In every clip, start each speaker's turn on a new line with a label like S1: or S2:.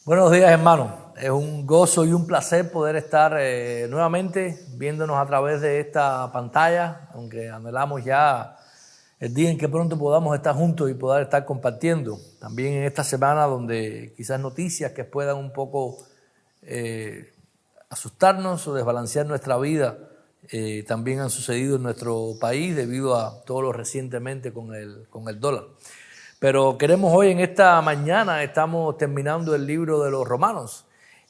S1: Buenos días, hermanos. Es un gozo y un placer poder estar nuevamente viéndonos a través de esta pantalla, aunque anhelamos ya el día en que pronto podamos estar juntos y poder estar compartiendo. También en esta semana donde quizás noticias que puedan un poco asustarnos o desbalancear nuestra vida también han sucedido en nuestro país debido a todo lo recientemente con el dólar. Pero queremos hoy, en esta mañana, estamos terminando el libro de los Romanos.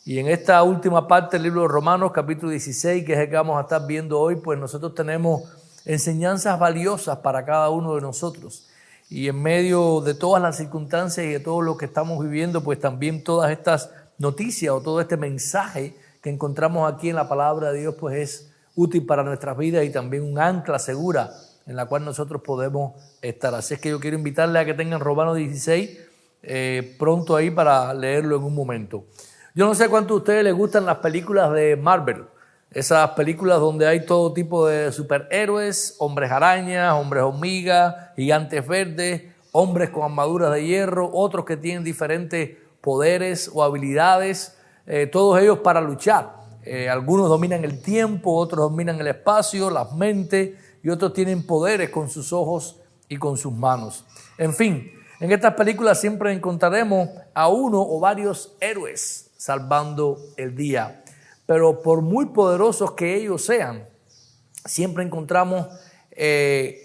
S1: Y en esta última parte del libro de los Romanos, capítulo 16, que es el que vamos a estar viendo hoy, pues nosotros tenemos enseñanzas valiosas para cada uno de nosotros. Y en medio de todas las circunstancias y de todo lo que estamos viviendo, pues también todas estas noticias o todo este mensaje que encontramos aquí en la palabra de Dios, pues es útil para nuestras vidas y también un ancla segura en la cual nosotros podemos estar. Así es que yo quiero invitarle a que tengan Romanos 16 pronto ahí para leerlo en un momento. Yo no sé cuántos de ustedes les gustan las películas de Marvel, esas películas donde hay todo tipo de superhéroes, hombres arañas, hombres hormigas, gigantes verdes, hombres con armaduras de hierro, otros que tienen diferentes poderes o habilidades, todos ellos para luchar. Algunos dominan el tiempo, otros dominan el espacio, las mentes, y otros tienen poderes con sus ojos y con sus manos. En fin, en estas películas siempre encontraremos a uno o varios héroes salvando el día. Pero por muy poderosos que ellos sean, siempre encontramos en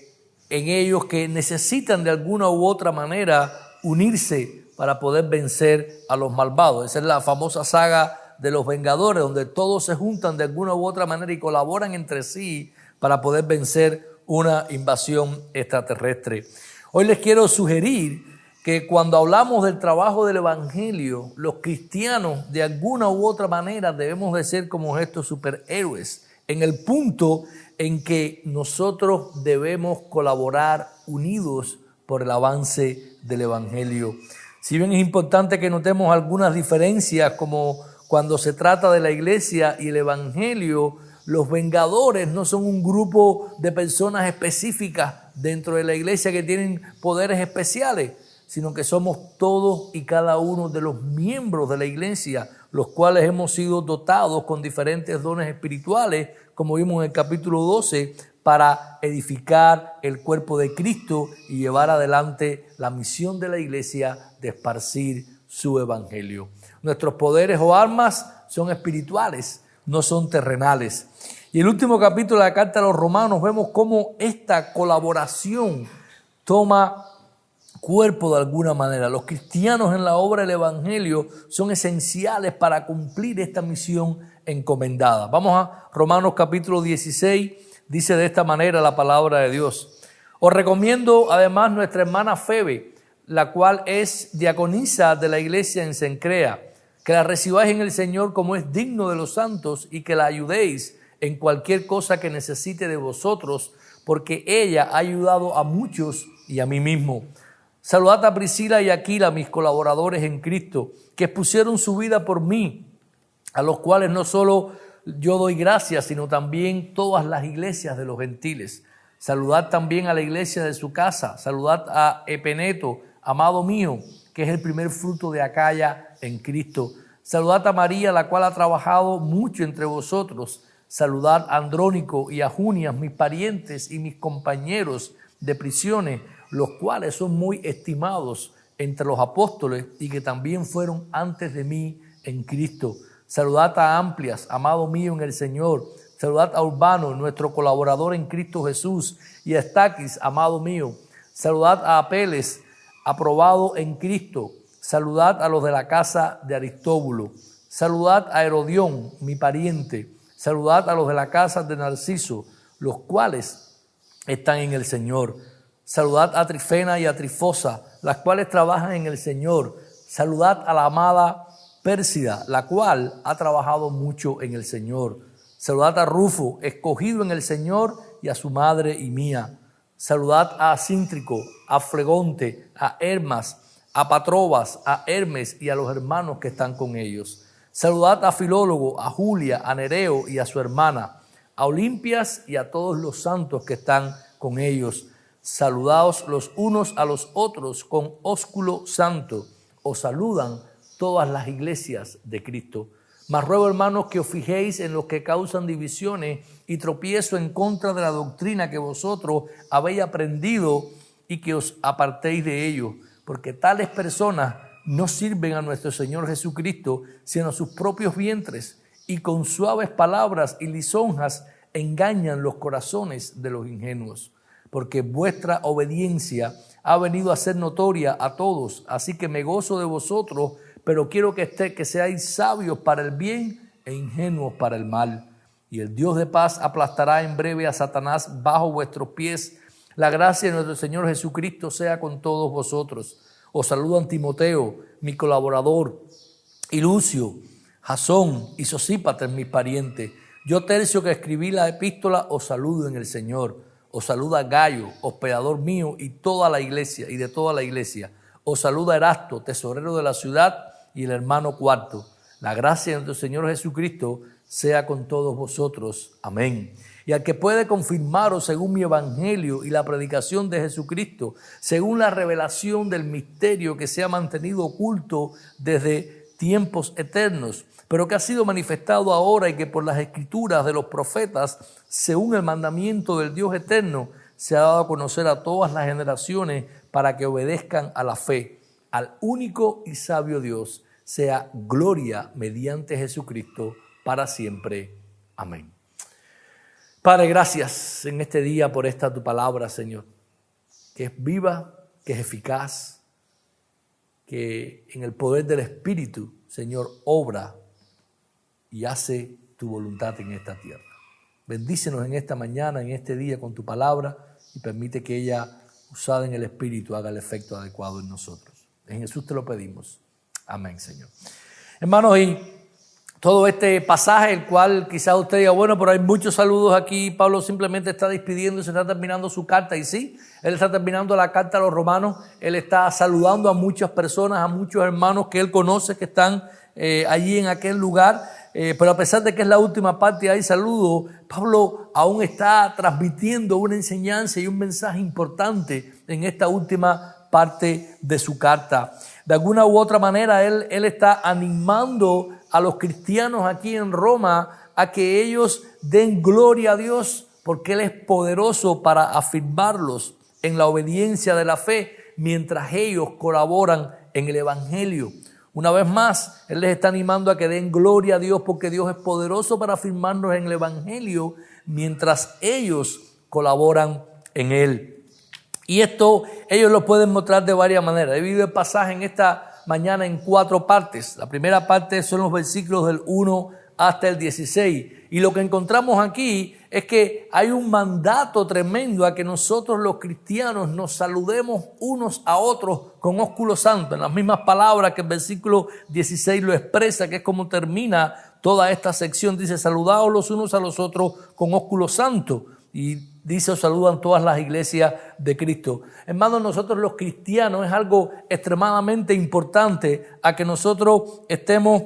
S1: ellos que necesitan de alguna u otra manera unirse para poder vencer a los malvados. Esa es la famosa saga de los Vengadores, donde todos se juntan de alguna u otra manera y colaboran entre sí para poder vencer una invasión extraterrestre. Hoy les quiero sugerir que cuando hablamos del trabajo del evangelio, los cristianos de alguna u otra manera debemos de ser como estos superhéroes, en el punto en que nosotros debemos colaborar unidos por el avance del evangelio. Si bien es importante que notemos algunas diferencias, como cuando se trata de la iglesia y el evangelio, los vengadores no son un grupo de personas específicas dentro de la iglesia que tienen poderes especiales, sino que somos todos y cada uno de los miembros de la iglesia, los cuales hemos sido dotados con diferentes dones espirituales, como vimos en el capítulo 12, para edificar el cuerpo de Cristo y llevar adelante la misión de la iglesia de esparcir su evangelio. Nuestros poderes o armas son espirituales, no son terrenales. Y el último capítulo de la carta a los Romanos vemos cómo esta colaboración toma cuerpo de alguna manera. Los cristianos en la obra del evangelio son esenciales para cumplir esta misión encomendada. Vamos a Romanos capítulo 16, dice de esta manera la palabra de Dios. Os recomiendo además nuestra hermana Febe, la cual es diaconisa de la iglesia en Cencrea, que la recibáis en el Señor como es digno de los santos y que la ayudéis en cualquier cosa que necesite de vosotros, porque ella ha ayudado a muchos y a mí mismo. Saludad a Priscila y Aquila, mis colaboradores en Cristo, que expusieron su vida por mí, a los cuales no solo yo doy gracias, sino también todas las iglesias de los gentiles. Saludad también a la iglesia de su casa. Saludad a Epeneto, amado mío, que es el primer fruto de Acaya en Cristo. Saludad a María, la cual ha trabajado mucho entre vosotros. Saludad a Andrónico y a Junias, mis parientes y mis compañeros de prisiones, los cuales son muy estimados entre los apóstoles y que también fueron antes de mí en Cristo. Saludad a Amplias, amado mío en el Señor. Saludad a Urbano, nuestro colaborador en Cristo Jesús, y a Estaquis, amado mío. Saludad a Apeles, aprobado en Cristo. Saludad a los de la casa de Aristóbulo. Saludad a Herodión, mi pariente. Saludad a los de la casa de Narciso, los cuales están en el Señor. Saludad a Trifena y a Trifosa, las cuales trabajan en el Señor. Saludad a la amada Pérsida, la cual ha trabajado mucho en el Señor. Saludad a Rufo, escogido en el Señor, y a su madre y mía. Saludad a Asíntrico, a Flegonte, a Hermas, a Patrobas, a Hermes y a los hermanos que están con ellos. Saludad a Filólogo, a Julia, a Nereo y a su hermana, a Olimpias y a todos los santos que están con ellos. Saludaos los unos a los otros con ósculo santo. Os saludan todas las iglesias de Cristo. Mas ruego, hermanos, que os fijéis en los que causan divisiones y tropiezo en contra de la doctrina que vosotros habéis aprendido y que os apartéis de ellos, porque tales personas no sirven a nuestro Señor Jesucristo, sino a sus propios vientres, y con suaves palabras y lisonjas engañan los corazones de los ingenuos. Porque vuestra obediencia ha venido a ser notoria a todos, así que me gozo de vosotros, pero quiero que seáis sabios para el bien e ingenuos para el mal. Y el Dios de paz aplastará en breve a Satanás bajo vuestros pies. La gracia de nuestro Señor Jesucristo sea con todos vosotros. Os saludan Timoteo, mi colaborador, y Lucio, Jasón y Sosípater, mis parientes. Yo, Tercio, que escribí la epístola, os saludo en el Señor. Os saluda Gayo, hospedador mío, y toda la iglesia, y de toda la iglesia. Os saluda Erasto, tesorero de la ciudad, y el hermano Cuarto. La gracia de nuestro Señor Jesucristo sea con todos vosotros. Amén. Y al que puede confirmaros según mi evangelio y la predicación de Jesucristo, según la revelación del misterio que se ha mantenido oculto desde tiempos eternos, pero que ha sido manifestado ahora y que por las escrituras de los profetas, según el mandamiento del Dios eterno, se ha dado a conocer a todas las generaciones para que obedezcan a la fe. Al único y sabio Dios sea gloria mediante Jesucristo para siempre. Amén. Padre, gracias en este día por esta tu palabra, Señor, que es viva, que es eficaz, que en el poder del Espíritu, Señor, obra y hace tu voluntad en esta tierra. Bendícenos en esta mañana, en este día con tu palabra y permite que ella, usada en el Espíritu, haga el efecto adecuado en nosotros. En Jesús te lo pedimos. Amén, Señor. Hermanos, y todo este pasaje, el cual quizás usted diga, bueno, pero hay muchos saludos aquí, Pablo simplemente está despidiendo y se está terminando su carta. Y sí, él está terminando la carta a los romanos, él está saludando a muchas personas, a muchos hermanos que él conoce que están allí en aquel lugar. Pero a pesar de que es la última parte y hay saludo, Pablo aún está transmitiendo una enseñanza y un mensaje importante en esta última parte de su carta. De alguna u otra manera, él está animando a los cristianos aquí en Roma a que ellos den gloria a Dios porque Él es poderoso para afirmarlos en la obediencia de la fe mientras ellos colaboran en el Evangelio. Una vez más, Él les está animando a que den gloria a Dios porque Dios es poderoso para afirmarnos en el Evangelio mientras ellos colaboran en Él. Y esto ellos lo pueden mostrar de varias maneras. He dividido el pasaje en esta mañana en 4 partes. La primera parte son los versículos del 1 hasta el 16. Y lo que encontramos aquí es que hay un mandato tremendo a que nosotros los cristianos nos saludemos unos a otros con ósculo santo. En las mismas palabras que el versículo 16 lo expresa, que es como termina toda esta sección. Dice, saludaos los unos a los otros con ósculo santo. Y dice, os saludan todas las iglesias de Cristo. Hermanos, nosotros los cristianos es algo extremadamente importante a que nosotros estemos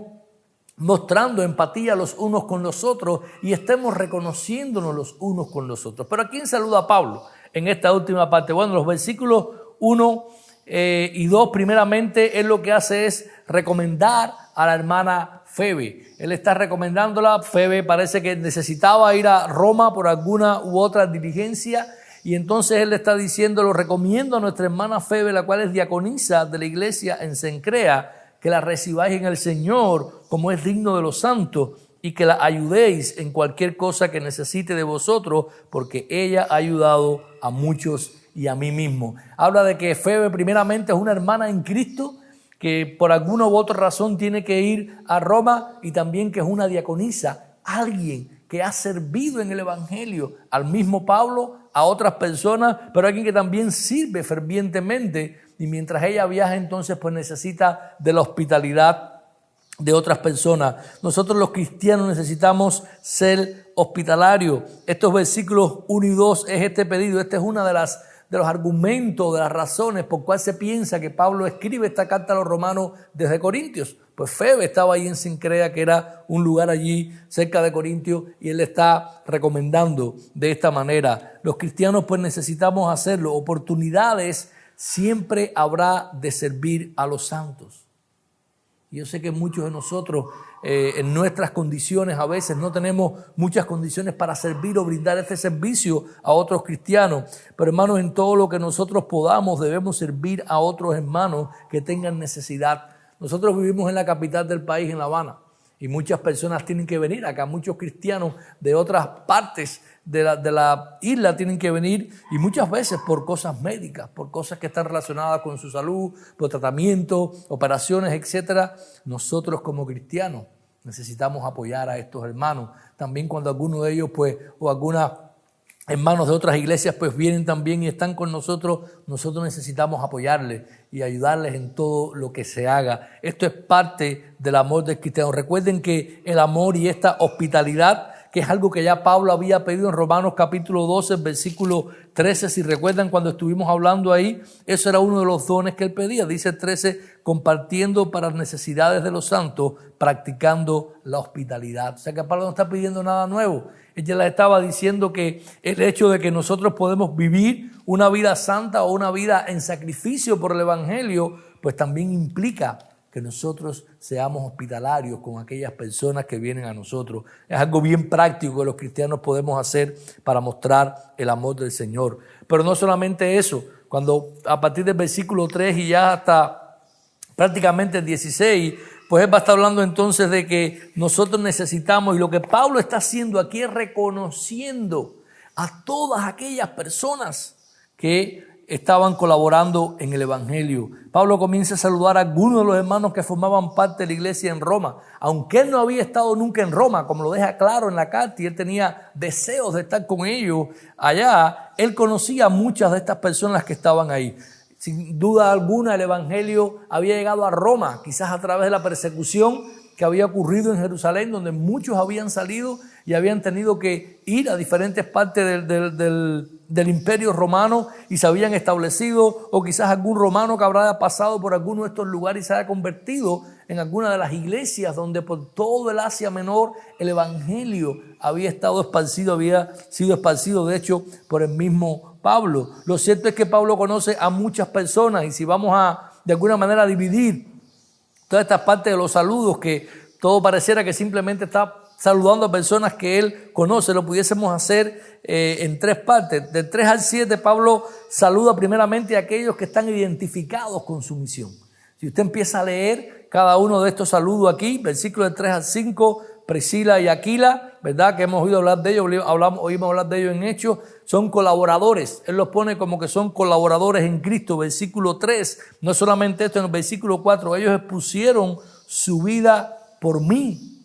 S1: mostrando empatía los unos con los otros y estemos reconociéndonos los unos con los otros. Pero ¿a quién saluda Pablo en esta última parte? Bueno, los versículos 1 y 2 primeramente él lo que hace es recomendar a la hermana Febe. Él está recomendándola. Febe parece que necesitaba ir a Roma por alguna u otra diligencia y entonces él le está diciendo, lo recomiendo a nuestra hermana Febe, la cual es diaconisa de la iglesia en Cencrea, que la recibáis en el Señor como es digno de los santos y que la ayudéis en cualquier cosa que necesite de vosotros, porque ella ha ayudado a muchos y a mí mismo. Habla de que Febe primeramente es una hermana en Cristo, que por alguna u otra razón tiene que ir a Roma y también que es una diaconisa, alguien que ha servido en el Evangelio al mismo Pablo, a otras personas, pero alguien que también sirve fervientemente y mientras ella viaja entonces pues necesita de la hospitalidad de otras personas. Nosotros los cristianos necesitamos ser hospitalarios. Estos versículos 1 y 2 es este pedido, este es una de los argumentos, de las razones por cual se piensa que Pablo escribe esta carta a los romanos desde Corintios. Pues Febe estaba ahí en Cencrea, que era un lugar allí cerca de Corintios, y él está recomendando de esta manera. Los cristianos pues necesitamos hacerlo. Oportunidades siempre habrá de servir a los santos. Y yo sé que muchos de nosotros en nuestras condiciones a veces no tenemos muchas condiciones para servir o brindar este servicio a otros cristianos. Pero hermanos, en todo lo que nosotros podamos debemos servir a otros hermanos que tengan necesidad. Nosotros vivimos en la capital del país, en La Habana, y muchas personas tienen que venir acá. Muchos cristianos de otras partes de la isla tienen que venir, y muchas veces por cosas médicas, por cosas que están relacionadas con su salud, por tratamiento, operaciones, etcétera. Nosotros como cristianos necesitamos apoyar a estos hermanos. También cuando alguno de ellos o algunas hermanos de otras iglesias vienen también y están con nosotros necesitamos apoyarles y ayudarles en todo lo que se haga. Esto es parte del amor del cristiano. Recuerden que el amor y esta hospitalidad, que es algo que ya Pablo había pedido en Romanos capítulo 12, versículo 13, si recuerdan cuando estuvimos hablando ahí, eso era uno de los dones que él pedía. Dice el 13, compartiendo para las necesidades de los santos, practicando la hospitalidad. O sea que Pablo no está pidiendo nada nuevo. Él ya le estaba diciendo que el hecho de que nosotros podemos vivir una vida santa o una vida en sacrificio por el evangelio, pues también implica que nosotros seamos hospitalarios con aquellas personas que vienen a nosotros. Es algo bien práctico que los cristianos podemos hacer para mostrar el amor del Señor. Pero no solamente eso, cuando a partir del versículo 3 y ya hasta prácticamente el 16, pues él va a estar hablando entonces de que nosotros necesitamos, y lo que Pablo está haciendo aquí es reconociendo a todas aquellas personas que estaban colaborando en el evangelio. Pablo comienza a saludar a algunos de los hermanos que formaban parte de la iglesia en Roma. Aunque él no había estado nunca en Roma, como lo deja claro en la carta, y él tenía deseos de estar con ellos allá, él conocía a muchas de estas personas que estaban ahí. Sin duda alguna el evangelio había llegado a Roma, quizás a través de la persecución que había ocurrido en Jerusalén, donde muchos habían salido y habían tenido que ir a diferentes partes del imperio romano y se habían establecido, o quizás algún romano que habrá pasado por alguno de estos lugares y se haya convertido en alguna de las iglesias donde por todo el Asia Menor el evangelio había sido esparcido de hecho por el mismo Pablo. Lo cierto es que Pablo conoce a muchas personas, y si vamos a de alguna manera dividir toda esta parte de los saludos, que todo pareciera que simplemente está saludando a personas que él conoce, lo pudiésemos hacer en tres partes. Del 3 al 7, Pablo saluda primeramente a aquellos que están identificados con su misión. Si usted empieza a leer cada uno de estos saludos aquí, versículos del 3 al 5, Priscila y Aquila, ¿verdad? Que hemos oído hablar de ellos, oímos hablar de ellos en Hechos, son colaboradores. Él los pone como que son colaboradores en Cristo. Versículo 3, no solamente esto, en el versículo 4, ellos expusieron su vida por mí,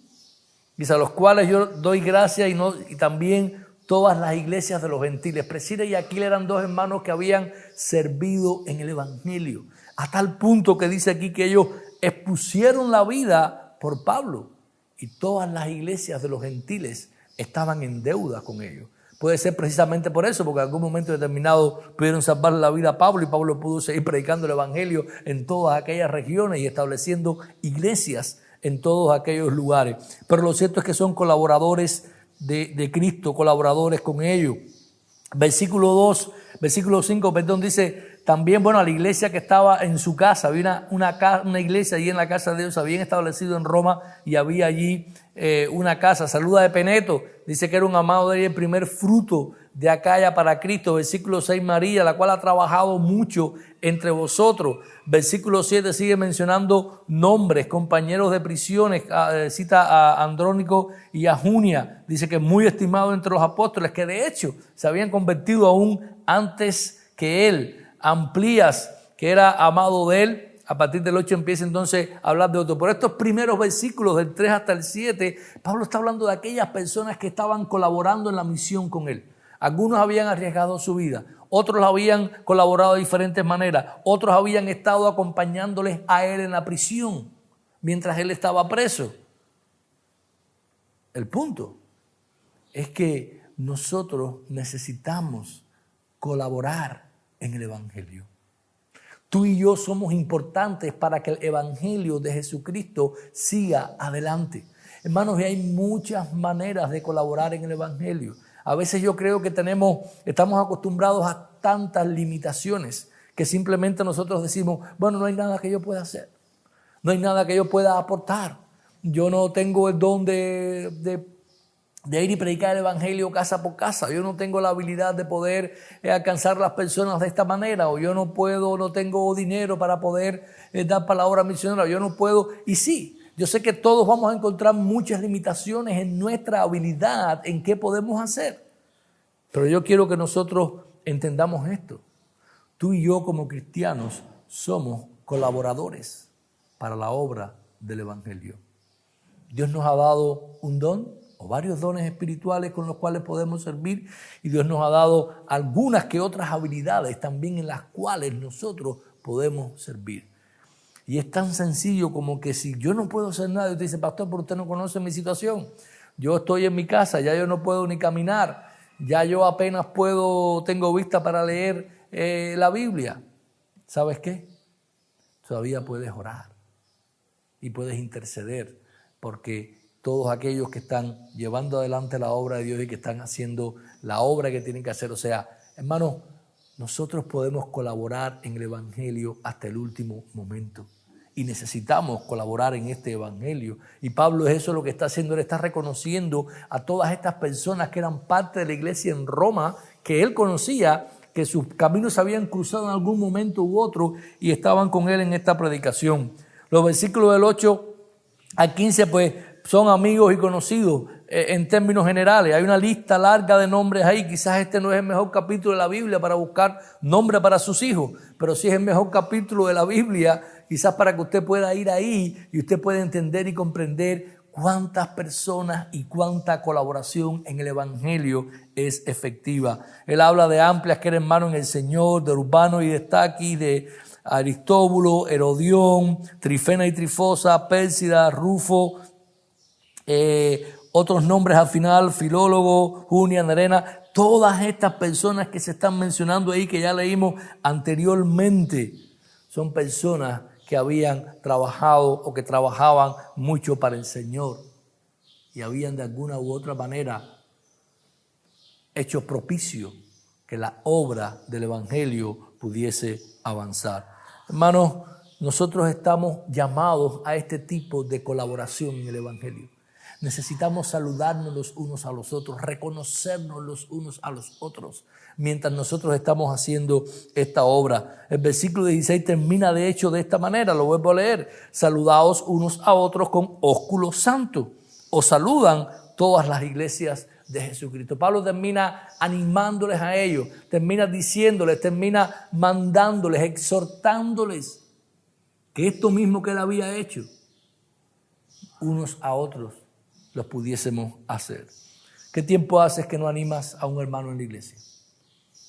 S1: dice, a los cuales yo doy gracias, y también todas las iglesias de los gentiles. Priscila y Aquila eran dos hermanos que habían servido en el evangelio, a tal punto que dice aquí que ellos expusieron la vida por Pablo, y todas las iglesias de los gentiles estaban en deuda con ellos. Puede ser precisamente por eso, porque en algún momento determinado pudieron salvar la vida a Pablo, y Pablo pudo seguir predicando el evangelio en todas aquellas regiones y estableciendo iglesias en todos aquellos lugares. Pero lo cierto es que son colaboradores de Cristo, colaboradores con ellos. Versículo 5, dice también, a la iglesia que estaba en su casa. Había una iglesia allí en la casa de Dios, habían establecido en Roma y había allí una casa. Saluda a Epeneto, dice que era un amado de ella, el primer fruto de Acaya para Cristo. Versículo 6, María, la cual ha trabajado mucho entre vosotros. Versículo 7 sigue mencionando nombres, compañeros de prisiones, cita a Andrónico y a Junia. Dice que muy estimado entre los apóstoles, que de hecho se habían convertido aún antes que él. Amplías, que era amado de él. A partir del 8 empieza entonces a hablar de otro. Por estos primeros versículos del 3 hasta el 7, Pablo está hablando de aquellas personas que estaban colaborando en la misión con él. Algunos habían arriesgado su vida, otros habían colaborado de diferentes maneras, otros habían estado acompañándoles a él en la prisión mientras él estaba preso. El punto es que nosotros necesitamos colaborar en el evangelio. Tú y yo somos importantes para que el evangelio de Jesucristo siga adelante. Hermanos, y hay muchas maneras de colaborar en el evangelio. A veces yo creo que estamos acostumbrados a tantas limitaciones que simplemente nosotros decimos, no hay nada que yo pueda hacer. no hay nada que yo pueda aportar. Yo no tengo el don de ir y predicar el evangelio casa por casa. Yo no tengo la habilidad de poder alcanzar a las personas de esta manera, o yo no tengo dinero para poder dar palabra misionera, yo no puedo. Y sí, yo sé que todos vamos a encontrar muchas limitaciones en nuestra habilidad, en qué podemos hacer. Pero yo quiero que nosotros entendamos esto. Tú y yo como cristianos somos colaboradores para la obra del evangelio. Dios nos ha dado un don o varios dones espirituales con los cuales podemos servir, y Dios nos ha dado algunas que otras habilidades también en las cuales nosotros podemos servir. Y es tan sencillo como que si yo no puedo hacer nada, usted dice, pastor, pero usted no conoce mi situación. Yo estoy en mi casa, ya yo no puedo ni caminar, ya yo apenas tengo vista para leer la Biblia. ¿Sabes qué? Todavía puedes orar y puedes interceder, porque todos aquellos que están llevando adelante la obra de Dios y que están haciendo la obra que tienen que hacer, o sea, hermanos, nosotros podemos colaborar en el evangelio hasta el último momento. Y necesitamos colaborar en este evangelio. Y Pablo es eso lo que está haciendo. Él está reconociendo a todas estas personas que eran parte de la iglesia en Roma, que él conocía, que sus caminos se habían cruzado en algún momento u otro y estaban con él en esta predicación. Los versículos del 8 al 15 pues son amigos y conocidos en términos generales. Hay una lista larga de nombres ahí. Quizás este no es el mejor capítulo de la Biblia para buscar nombre para sus hijos, pero sí es el mejor capítulo de la Biblia, quizás para que usted pueda ir ahí y usted pueda entender y comprender cuántas personas y cuánta colaboración en el evangelio es efectiva. Él habla de Amplias, que era hermano en el Señor, de Urbano y de Estaquis, de Aristóbulo, Herodión, Trifena y Trifosa, Pérsida, Rufo, otros nombres al final, Filólogo, Junia, Nerena, todas estas personas que se están mencionando ahí, que ya leímos anteriormente, son personas que habían trabajado o que trabajaban mucho para el Señor y habían de alguna u otra manera hecho propicio que la obra del evangelio pudiese avanzar. Hermanos, nosotros estamos llamados a este tipo de colaboración en el evangelio. Necesitamos saludarnos los unos a los otros, reconocernos los unos a los otros mientras nosotros estamos haciendo esta obra. El versículo 16 termina de hecho de esta manera, lo vuelvo a leer. Saludaos unos a otros con ósculo santo. Os saludan todas las iglesias de Jesucristo. Pablo termina animándoles a ellos, termina diciéndoles, termina mandándoles, exhortándoles que esto mismo que él había hecho, unos a otros los pudiésemos hacer. ¿Qué tiempo haces que no animas a un hermano en la iglesia?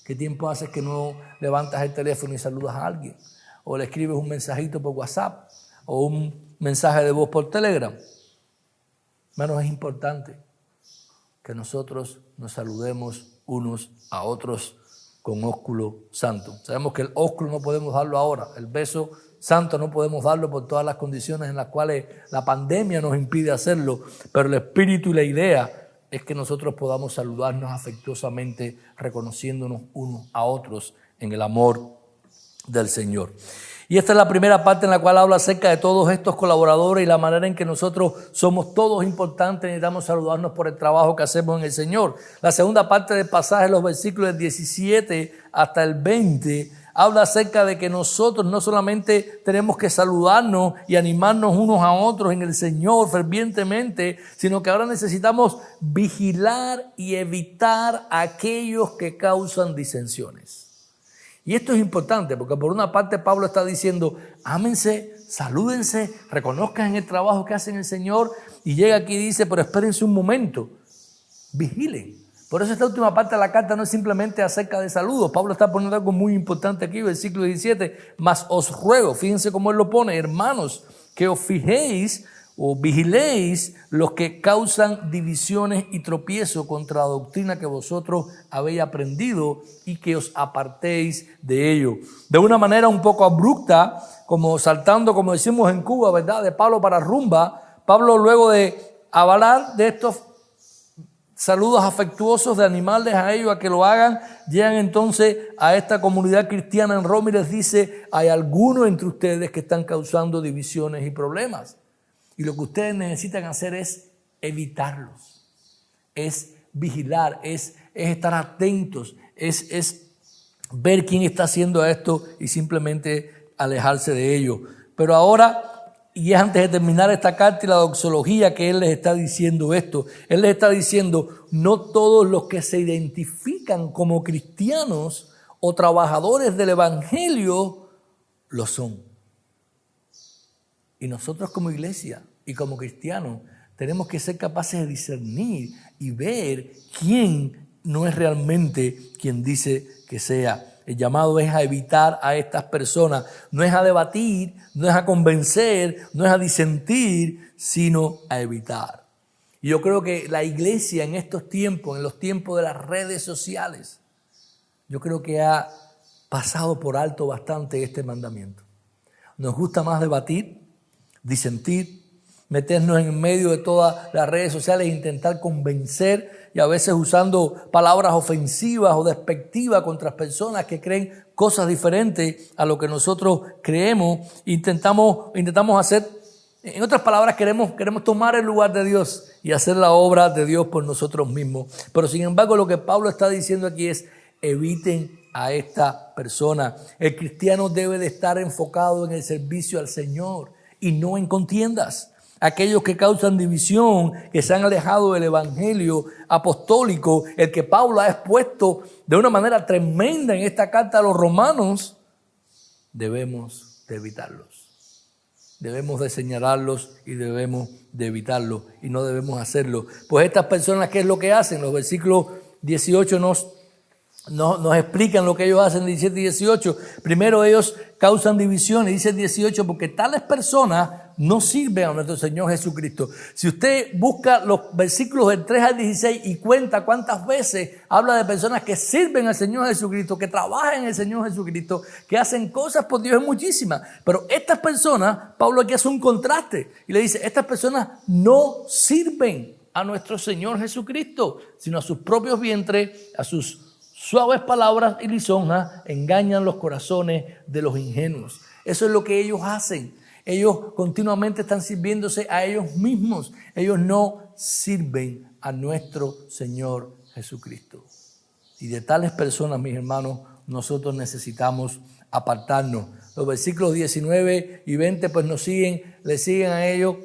S1: ¿Qué tiempo haces que no levantas el teléfono y saludas a alguien? O le escribes un mensajito por WhatsApp o un mensaje de voz por Telegram. Hermanos, es importante que nosotros nos saludemos unos a otros con ósculo santo. Sabemos que el ósculo no podemos darlo ahora, el beso santo no podemos darlo por todas las condiciones en las cuales la pandemia nos impide hacerlo, pero el espíritu y la idea es que nosotros podamos saludarnos afectuosamente, reconociéndonos unos a otros en el amor del Señor. Y esta es la primera parte en la cual habla acerca de todos estos colaboradores y la manera en que nosotros somos todos importantes, necesitamos saludarnos por el trabajo que hacemos en el Señor. La segunda parte del pasaje, los versículos del 17 hasta el 20, habla acerca de que nosotros no solamente tenemos que saludarnos y animarnos unos a otros en el Señor fervientemente, sino que ahora necesitamos vigilar y evitar a aquellos que causan disensiones. Y esto es importante porque por una parte Pablo está diciendo, ámense, salúdense, reconozcan el trabajo que hacen el Señor, y llega aquí y dice, pero espérense un momento, vigilen. Por eso esta última parte de la carta no es simplemente acerca de saludos. Pablo está poniendo algo muy importante aquí, versículo 17. Mas os ruego, fíjense cómo él lo pone, hermanos, que os fijéis o vigiléis los que causan divisiones y tropiezo contra la doctrina que vosotros habéis aprendido y que os apartéis de ello. De una manera un poco abrupta, como saltando, como decimos en Cuba, ¿verdad? De palo para rumba, Pablo luego de hablar de estos saludos afectuosos de animales a ellos a que lo hagan. Llegan entonces a esta comunidad cristiana en Roma y les dice: hay algunos entre ustedes que están causando divisiones y problemas. Y lo que ustedes necesitan hacer es evitarlos, es vigilar, es estar atentos, es ver quién está haciendo esto y simplemente alejarse de ello. Pero ahora, y es antes de terminar esta carta y la doxología, que él les está diciendo esto. Él les está diciendo: no todos los que se identifican como cristianos o trabajadores del evangelio lo son. Y nosotros como iglesia y como cristianos tenemos que ser capaces de discernir y ver quién no es realmente quien dice que sea. El llamado es a evitar a estas personas, no es a debatir, no es a convencer, no es a disentir, sino a evitar. Y yo creo que la iglesia en estos tiempos, en los tiempos de las redes sociales, yo creo que ha pasado por alto bastante este mandamiento. Nos gusta más debatir, disentir, meternos en medio de todas las redes sociales e intentar convencer, y a veces usando palabras ofensivas o despectivas contra personas que creen cosas diferentes a lo que nosotros creemos. Intentamos hacer, en otras palabras, queremos tomar el lugar de Dios y hacer la obra de Dios por nosotros mismos. Pero sin embargo, lo que Pablo está diciendo aquí es: eviten a esta persona. El cristiano debe de estar enfocado en el servicio al Señor y no en contiendas. Aquellos que causan división, que se han alejado del evangelio apostólico, el que Pablo ha expuesto de una manera tremenda en esta carta a los romanos, debemos de evitarlos. Debemos de señalarlos y debemos de evitarlos, y no debemos hacerlo. Pues estas personas, ¿qué es lo que hacen? Los versículos 18 nos explican lo que ellos hacen, 17 y 18. Primero, ellos causan divisiones, dice el 18, porque tales personas no sirven a nuestro Señor Jesucristo. Si usted busca los versículos del 3 al 16 y cuenta cuántas veces habla de personas que sirven al Señor Jesucristo, que trabajan en el Señor Jesucristo, que hacen cosas por Dios, es muchísimas. Pero estas personas, Pablo aquí hace un contraste y le dice: estas personas no sirven a nuestro Señor Jesucristo, sino a sus propios vientres, a sus suaves palabras y lisonjas, engañan los corazones de los ingenuos. Eso es lo que ellos hacen. Ellos continuamente están sirviéndose a ellos mismos. Ellos no sirven a nuestro Señor Jesucristo. Y de tales personas, mis hermanos, nosotros necesitamos apartarnos. Los versículos 19 y 20 pues le siguen a ellos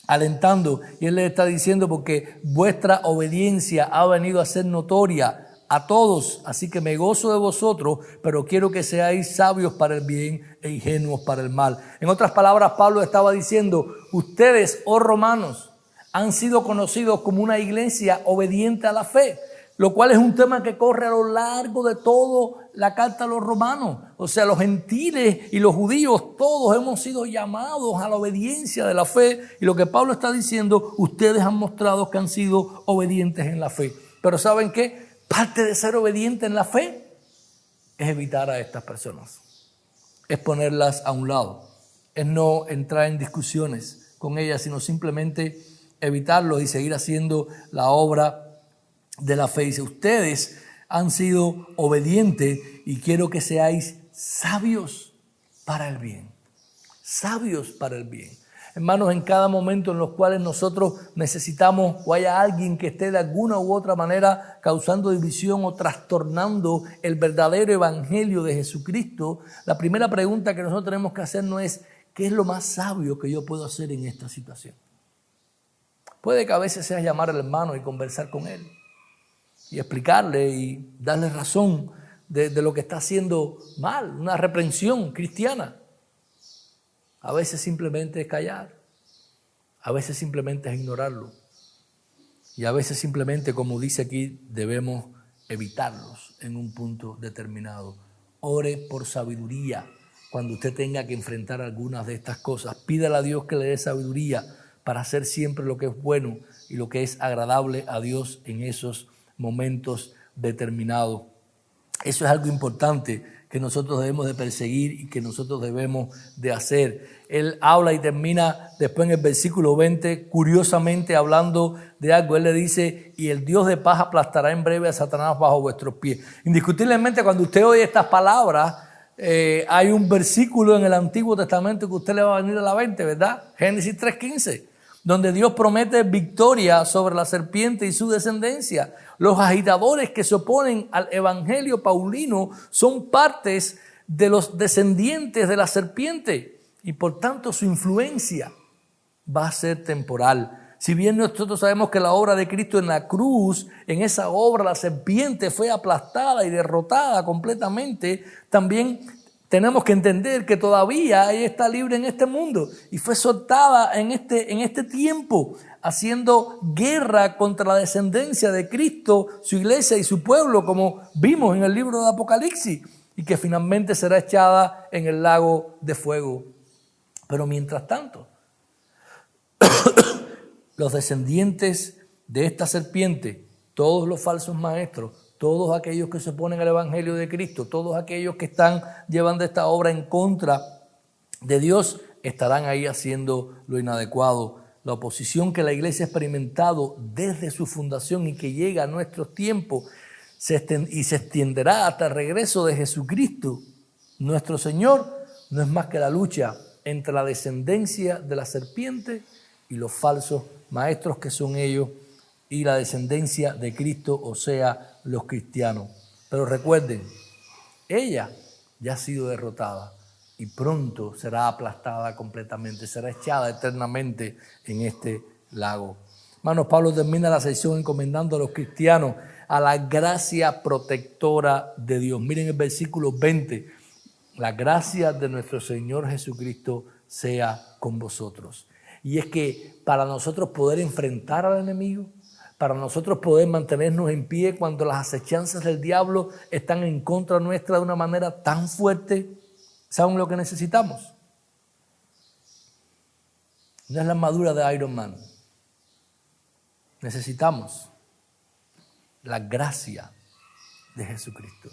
S1: alentando. Y él les está diciendo: porque vuestra obediencia ha venido a ser notoria a todos, así que me gozo de vosotros, pero quiero que seáis sabios para el bien e ingenuos para el mal. En otras palabras, Pablo estaba diciendo: ustedes, oh romanos, han sido conocidos como una iglesia obediente a la fe, lo cual es un tema que corre a lo largo de toda la carta a los romanos. O sea, los gentiles y los judíos, todos hemos sido llamados a la obediencia de la fe, y lo que Pablo está diciendo: ustedes han mostrado que han sido obedientes en la fe. Pero ¿saben qué? Parte de ser obediente en la fe es evitar a estas personas, es ponerlas a un lado, es no entrar en discusiones con ellas, sino simplemente evitarlos y seguir haciendo la obra de la fe. Dice: ustedes han sido obedientes y quiero que seáis sabios para el bien, sabios para el bien. Hermanos, en cada momento en los cuales nosotros necesitamos o haya alguien que esté de alguna u otra manera causando división o trastornando el verdadero evangelio de Jesucristo, la primera pregunta que nosotros tenemos que hacernos es: ¿qué es lo más sabio que yo puedo hacer en esta situación? Puede que a veces sea llamar al hermano y conversar con él y explicarle y darle razón de lo que está haciendo mal, una reprensión cristiana. A veces simplemente es callar, a veces simplemente es ignorarlo, y a veces simplemente, como dice aquí, debemos evitarlos en un punto determinado. Ore por sabiduría cuando usted tenga que enfrentar algunas de estas cosas. Pídale a Dios que le dé sabiduría para hacer siempre lo que es bueno y lo que es agradable a Dios en esos momentos determinados. Eso es algo importante que nosotros debemos de perseguir y que nosotros debemos de hacer. Él habla y termina después en el versículo 20, curiosamente hablando de algo. Él le dice, y el Dios de paz aplastará en breve a Satanás bajo vuestros pies. Indiscutiblemente, cuando usted oye estas palabras, hay un versículo en el Antiguo Testamento que a usted le va a venir a la mente, ¿verdad? Génesis 3:15, donde Dios promete victoria sobre la serpiente y su descendencia. Los agitadores que se oponen al evangelio paulino son partes de los descendientes de la serpiente y por tanto su influencia va a ser temporal. Si bien nosotros sabemos que la obra de Cristo en la cruz, en esa obra la serpiente fue aplastada y derrotada completamente, también tenemos que entender que todavía ella está libre en este mundo y fue soltada en este tiempo, haciendo guerra contra la descendencia de Cristo, su iglesia y su pueblo, como vimos en el libro de Apocalipsis, y que finalmente será echada en el lago de fuego. Pero mientras tanto, los descendientes de esta serpiente, todos los falsos maestros, todos aquellos que se oponen al evangelio de Cristo, todos aquellos que están llevando esta obra en contra de Dios, estarán ahí haciendo lo inadecuado. La oposición que la iglesia ha experimentado desde su fundación y que llega a nuestros tiempos se extenderá hasta el regreso de Jesucristo, nuestro Señor, no es más que la lucha entre la descendencia de la serpiente y los falsos maestros que son ellos y la descendencia de Cristo, o sea, los cristianos. Pero recuerden, ella ya ha sido derrotada y pronto será aplastada completamente, será echada eternamente en este lago. Hermanos, Pablo termina la sección encomendando a los cristianos a la gracia protectora de Dios. Miren el versículo 20. La gracia de nuestro Señor Jesucristo sea con vosotros. Y es que para nosotros poder enfrentar al enemigo, para nosotros poder mantenernos en pie cuando las acechanzas del diablo están en contra nuestra de una manera tan fuerte, ¿saben lo que necesitamos? No es la armadura de Iron Man. Necesitamos la gracia de Jesucristo.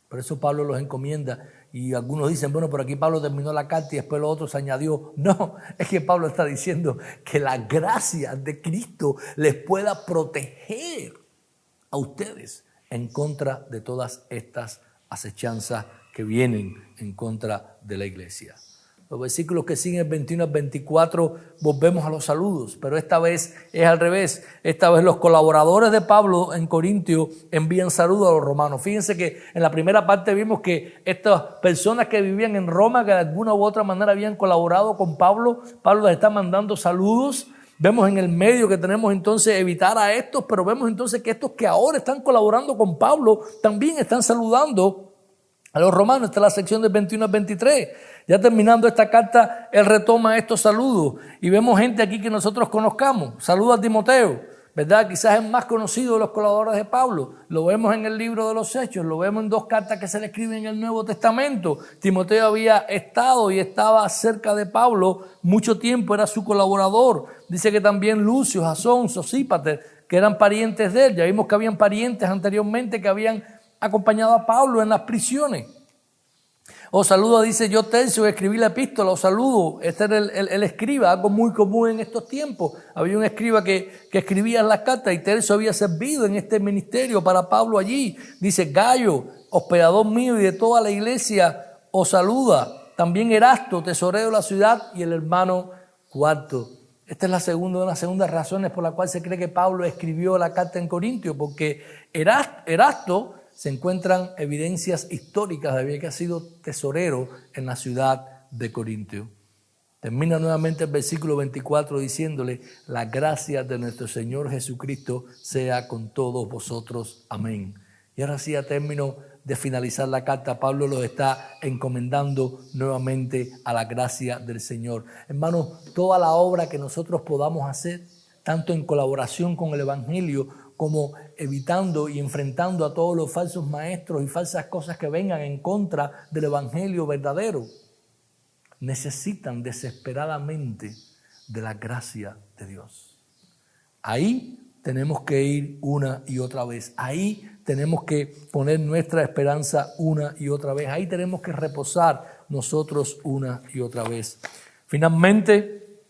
S1: Por eso Pablo los encomienda y algunos dicen, bueno, por aquí Pablo terminó la carta y después los otros añadió. No, es que Pablo está diciendo que la gracia de Cristo les pueda proteger a ustedes en contra de todas estas acechanzas que vienen en contra de la iglesia. Los versículos que siguen, 21 al 24, volvemos a los saludos, pero esta vez es al revés. Esta vez los colaboradores de Pablo en Corintio envían saludos a los romanos. Fíjense que en la primera parte vimos que estas personas que vivían en Roma, que de alguna u otra manera habían colaborado con Pablo, Pablo les está mandando saludos. Vemos en el medio que tenemos entonces evitar a estos, pero vemos entonces que estos que ahora están colaborando con Pablo también están saludando a los romanos. Esta es la sección del 21 al 23. Ya terminando esta carta, él retoma estos saludos y vemos gente aquí que nosotros conozcamos. Saludos a Timoteo, ¿verdad? Quizás es más conocido de los colaboradores de Pablo. Lo vemos en el libro de los Hechos, lo vemos en dos cartas que se le escriben en el Nuevo Testamento. Timoteo había estado y estaba cerca de Pablo mucho tiempo, era su colaborador. Dice que también Lucio, Jasón, Sosípater, que eran parientes de él. Ya vimos que habían parientes anteriormente que habían acompañado a Pablo en las prisiones. Os saludo, dice yo Tercio, escribí la epístola, os saludo. Este era el escriba, algo muy común en estos tiempos. Había un escriba que escribía las cartas y Tercio había servido en este ministerio para Pablo allí. Dice Gallo, hospedador mío y de toda la iglesia, os saluda. También Erasto, tesorero de la ciudad, y el hermano Cuarto. Esta es una de las segundas razones por la cual se cree que Pablo escribió la carta en Corintio, porque Erasto se encuentran evidencias históricas de que ha sido tesorero en la ciudad de Corintio. Termina nuevamente el versículo 24 diciéndole, la gracia de nuestro Señor Jesucristo sea con todos vosotros. Amén. Y ahora sí, a término de finalizar la carta, Pablo los está encomendando nuevamente a la gracia del Señor. Hermanos, toda la obra que nosotros podamos hacer, tanto en colaboración con el Evangelio, como evitando y enfrentando a todos los falsos maestros y falsas cosas que vengan en contra del evangelio verdadero, necesitan desesperadamente de la gracia de Dios. Ahí tenemos que ir una y otra vez. Ahí tenemos que poner nuestra esperanza una y otra vez. Ahí tenemos que reposar nosotros una y otra vez. Finalmente,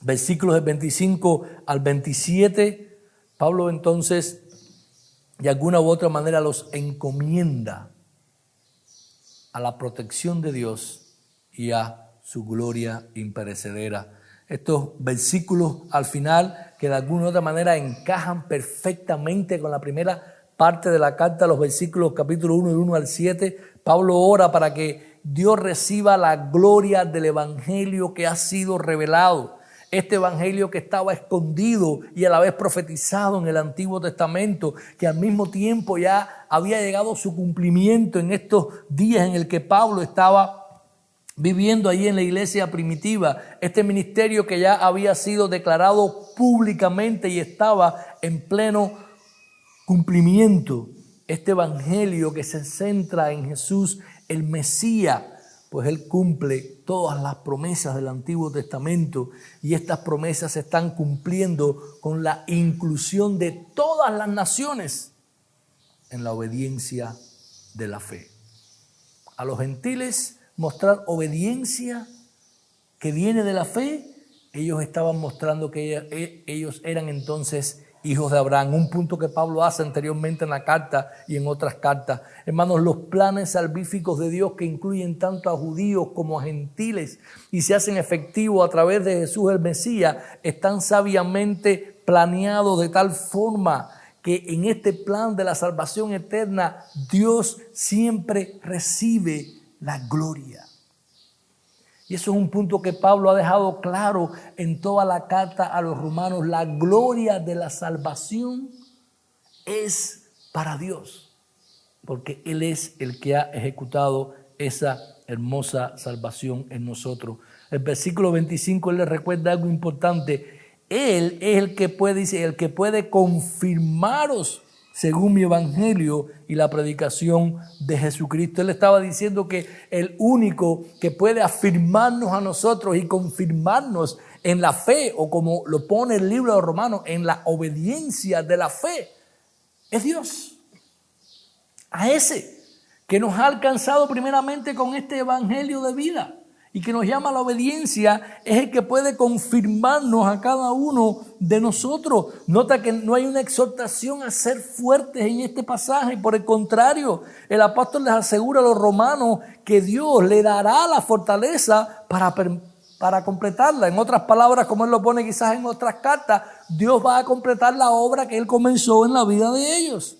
S1: versículos del 25 al 27, Pablo entonces de alguna u otra manera los encomienda a la protección de Dios y a su gloria imperecedera. Estos versículos al final que de alguna u otra manera encajan perfectamente con la primera parte de la carta, los versículos capítulo 1 del 1 al 7. Pablo ora para que Dios reciba la gloria del evangelio que ha sido revelado. Este evangelio que estaba escondido y a la vez profetizado en el Antiguo Testamento, que al mismo tiempo ya había llegado a su cumplimiento en estos días en el que Pablo estaba viviendo allí en la iglesia primitiva, este ministerio que ya había sido declarado públicamente y estaba en pleno cumplimiento. Este evangelio que se centra en Jesús, el Mesías, pues Él cumple todas las promesas del Antiguo Testamento y estas promesas se están cumpliendo con la inclusión de todas las naciones en la obediencia de la fe. A los gentiles mostrar obediencia que viene de la fe, ellos estaban mostrando que ellos eran entonces hijos de Abraham, un punto que Pablo hace anteriormente en la carta y en otras cartas. Hermanos, los planes salvíficos de Dios que incluyen tanto a judíos como a gentiles y se hacen efectivos a través de Jesús el Mesías, están sabiamente planeados de tal forma que en este plan de la salvación eterna Dios siempre recibe la gloria. Y eso es un punto que Pablo ha dejado claro en toda la carta a los romanos. La gloria de la salvación es para Dios, porque Él es el que ha ejecutado esa hermosa salvación en nosotros. El versículo 25 Él le recuerda algo importante. Él es el que puede, dice, el que puede confirmaros según mi evangelio y la predicación de Jesucristo. Él estaba diciendo que el único que puede afirmarnos a nosotros y confirmarnos en la fe, o como lo pone el libro de Romanos, en la obediencia de la fe, es Dios. A ese que nos ha alcanzado primeramente con este evangelio de vida y que nos llama a la obediencia, es el que puede confirmarnos a cada uno de nosotros. Nota que no hay una exhortación a ser fuertes en este pasaje. Por el contrario, el apóstol les asegura a los romanos que Dios le dará la fortaleza para completarla. En otras palabras, como él lo pone quizás en otras cartas, Dios va a completar la obra que él comenzó en la vida de ellos.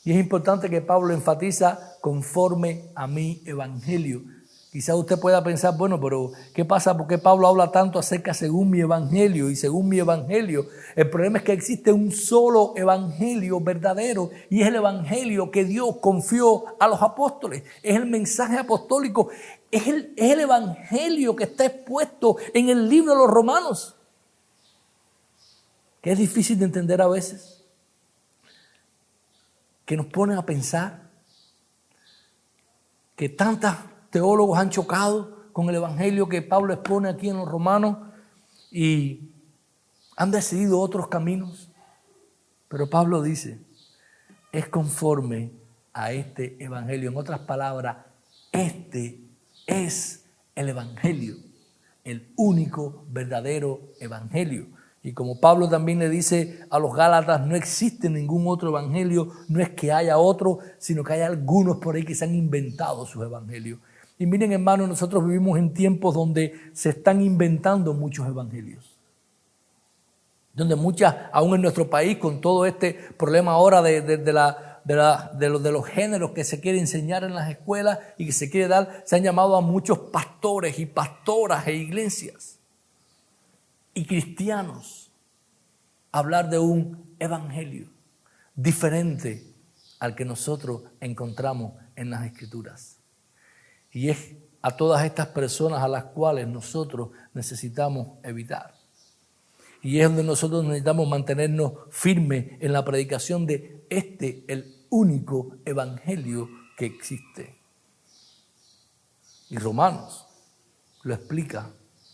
S1: Y es importante que Pablo enfatiza conforme a mi evangelio. Quizás usted pueda pensar, bueno, pero ¿qué pasa? ¿Por qué Pablo habla tanto acerca según mi evangelio y según mi evangelio? El problema es que existe un solo evangelio verdadero y es el evangelio que Dios confió a los apóstoles. Es el mensaje apostólico, es el evangelio que está expuesto en el libro de los Romanos, que es difícil de entender a veces, que nos pone a pensar que tantas teólogos han chocado con el evangelio que Pablo expone aquí en los Romanos y han decidido otros caminos. Pero Pablo dice, es conforme a este evangelio. En otras palabras, este es el evangelio, el único verdadero evangelio. Y como Pablo también le dice a los Gálatas, no existe ningún otro evangelio, no es que haya otro, sino que hay algunos por ahí que se han inventado sus evangelios. Y miren, hermanos, nosotros vivimos en tiempos donde se están inventando muchos evangelios. Donde muchas, aún en nuestro país, con todo este problema ahora de los géneros que se quiere enseñar en las escuelas y que se quiere dar, se han llamado a muchos pastores y pastoras e iglesias y cristianos a hablar de un evangelio diferente al que nosotros encontramos en las Escrituras. Y es a todas estas personas a las cuales nosotros necesitamos evitar. Y es donde nosotros necesitamos mantenernos firmes en la predicación de el único evangelio que existe. Y Romanos lo explica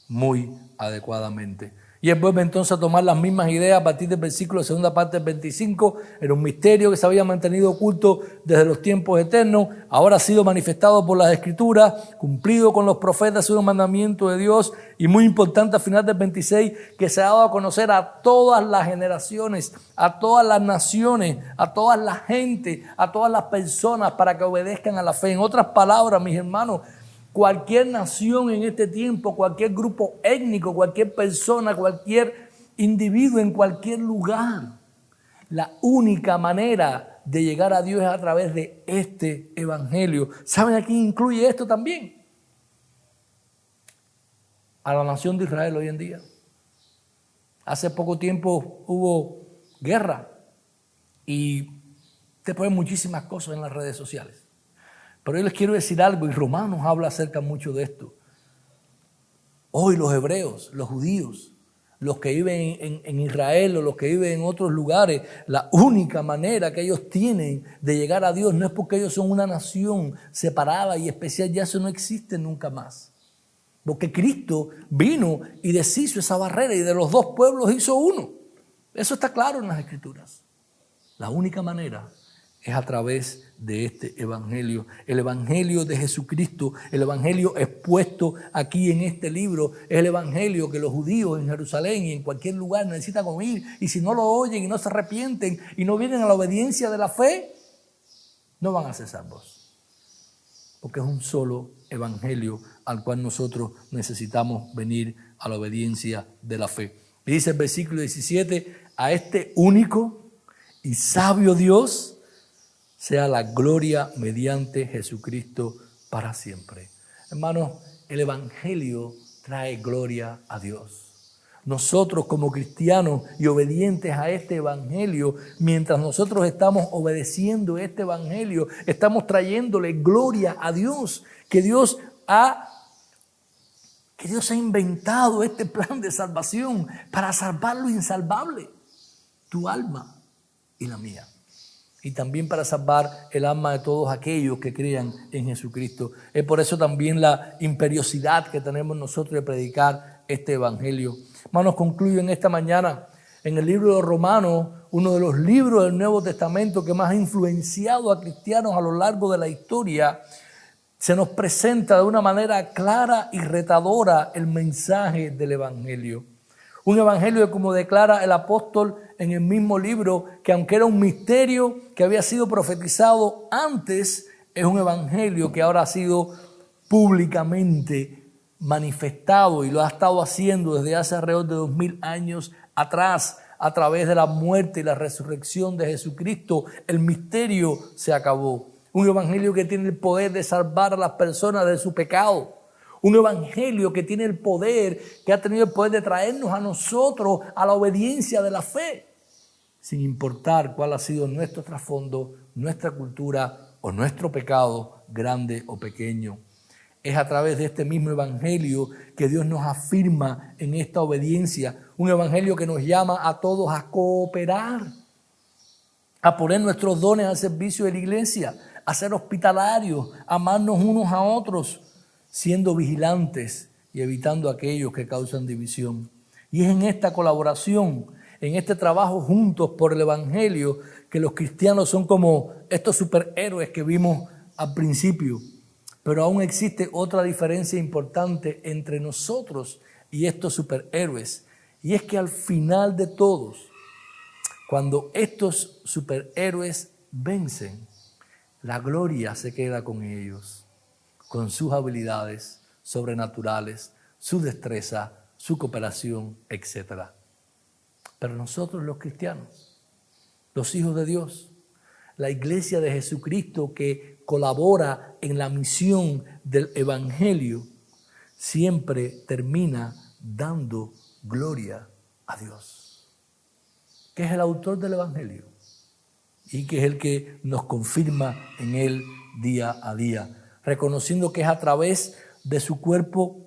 S1: muy adecuadamente. Y él vuelve entonces a tomar las mismas ideas a partir del versículo, segunda parte del 25. Era un misterio que se había mantenido oculto desde los tiempos eternos. Ahora ha sido manifestado por las Escrituras, cumplido con los profetas, es un mandamiento de Dios. Y muy importante al final del 26, que se ha dado a conocer a todas las generaciones, a todas las naciones, a todas las gentes, a todas las personas para que obedezcan a la fe. En otras palabras, mis hermanos, cualquier nación en este tiempo, cualquier grupo étnico, cualquier persona, cualquier individuo en cualquier lugar, la única manera de llegar a Dios es a través de este evangelio. ¿Saben a quién incluye esto también? A la nación de Israel hoy en día. Hace poco tiempo hubo guerra y después muchísimas cosas en las redes sociales. Pero yo les quiero decir algo, y Romanos habla acerca mucho de esto. Hoy los hebreos, los judíos, los que viven en Israel o los que viven en otros lugares, la única manera que ellos tienen de llegar a Dios no es porque ellos son una nación separada y especial, ya eso no existe nunca más. Porque Cristo vino y deshizo esa barrera y de los dos pueblos hizo uno. Eso está claro en las Escrituras. La única manera es a través de este evangelio, el evangelio de Jesucristo, el evangelio expuesto aquí en este libro, es el evangelio que los judíos en Jerusalén y en cualquier lugar necesitan oír, y si no lo oyen y no se arrepienten y no vienen a la obediencia de la fe, no van a ser salvos, porque es un solo evangelio al cual nosotros necesitamos venir a la obediencia de la fe. Y dice el versículo 17, a este único y sabio Dios sea la gloria mediante Jesucristo para siempre. Hermanos, el evangelio trae gloria a Dios. Nosotros como cristianos y obedientes a este evangelio, mientras nosotros estamos obedeciendo este evangelio, estamos trayéndole gloria a Dios, que Dios ha inventado este plan de salvación para salvar lo insalvable, tu alma y la mía. Y también para salvar el alma de todos aquellos que crean en Jesucristo. Es por eso también la imperiosidad que tenemos nosotros de predicar este evangelio. Hermanos, concluyo en esta mañana en el libro de Romanos, uno de los libros del Nuevo Testamento que más ha influenciado a cristianos a lo largo de la historia. Se nos presenta de una manera clara y retadora el mensaje del evangelio. Un evangelio que, como declara el apóstol en el mismo libro, que aunque era un misterio que había sido profetizado antes, es un evangelio que ahora ha sido públicamente manifestado y lo ha estado haciendo desde hace alrededor de 2000 años atrás, a través de la muerte y la resurrección de Jesucristo. El misterio se acabó. Un evangelio que tiene el poder de salvar a las personas de su pecado. Un evangelio que tiene el poder, que ha tenido el poder de traernos a nosotros a la obediencia de la fe, sin importar cuál ha sido nuestro trasfondo, nuestra cultura o nuestro pecado, grande o pequeño. Es a través de este mismo evangelio que Dios nos afirma en esta obediencia. Un evangelio que nos llama a todos a cooperar, a poner nuestros dones al servicio de la iglesia, a ser hospitalarios, a amarnos unos a otros, siendo vigilantes y evitando aquellos que causan división. Y es en esta colaboración, en este trabajo juntos por el evangelio, que los cristianos son como estos superhéroes que vimos al principio. Pero aún existe otra diferencia importante entre nosotros y estos superhéroes. Y es que al final de todos, cuando estos superhéroes vencen, la gloria se queda con ellos, con sus habilidades sobrenaturales, su destreza, su cooperación, etc. Pero nosotros los cristianos, los hijos de Dios, la iglesia de Jesucristo que colabora en la misión del evangelio, siempre termina dando gloria a Dios, que es el autor del evangelio y que es el que nos confirma en él día a día, reconociendo que es a través de su cuerpo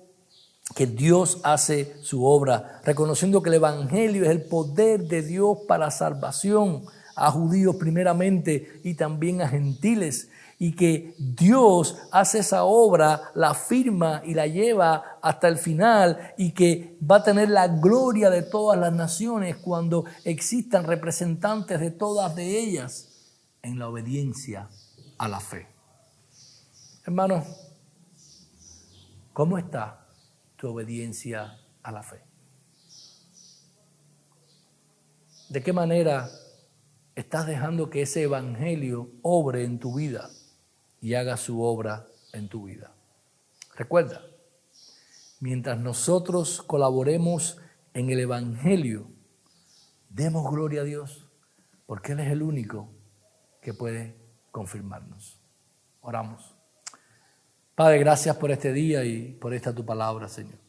S1: que Dios hace su obra, reconociendo que el evangelio es el poder de Dios para salvación a judíos primeramente y también a gentiles, y que Dios hace esa obra, la firma y la lleva hasta el final, y que va a tener la gloria de todas las naciones cuando existan representantes de todas de ellas en la obediencia a la fe. Hermanos, ¿cómo está tu obediencia a la fe? ¿De qué manera estás dejando que ese evangelio obre en tu vida y haga su obra en tu vida? Recuerda, mientras nosotros colaboremos en el evangelio, demos gloria a Dios, porque Él es el único que puede confirmarnos. Oramos. Padre, gracias por este día y por esta tu palabra, Señor.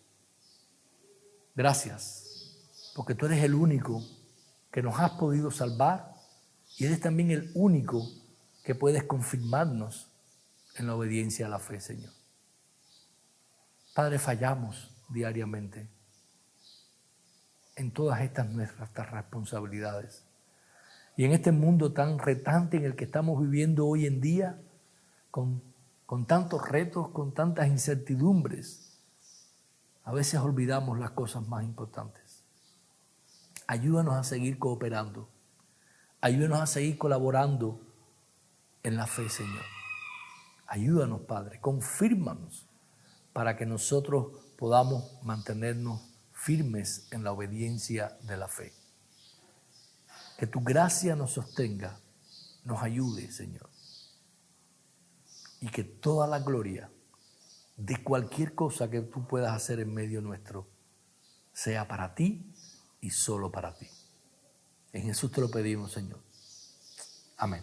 S1: Gracias, porque tú eres el único que nos has podido salvar y eres también el único que puedes confirmarnos en la obediencia a la fe, Señor. Padre, fallamos diariamente en todas estas nuestras responsabilidades. Y en este mundo tan retante en el que estamos viviendo hoy en día, con tantos retos, con tantas incertidumbres, a veces olvidamos las cosas más importantes. Ayúdanos a seguir cooperando. Ayúdanos a seguir colaborando en la fe, Señor. Ayúdanos, Padre, confírmanos para que nosotros podamos mantenernos firmes en la obediencia de la fe. Que tu gracia nos sostenga, nos ayude, Señor. Y que toda la gloria de cualquier cosa que tú puedas hacer en medio nuestro sea para ti y solo para ti. En Jesús te lo pedimos, Señor. Amén.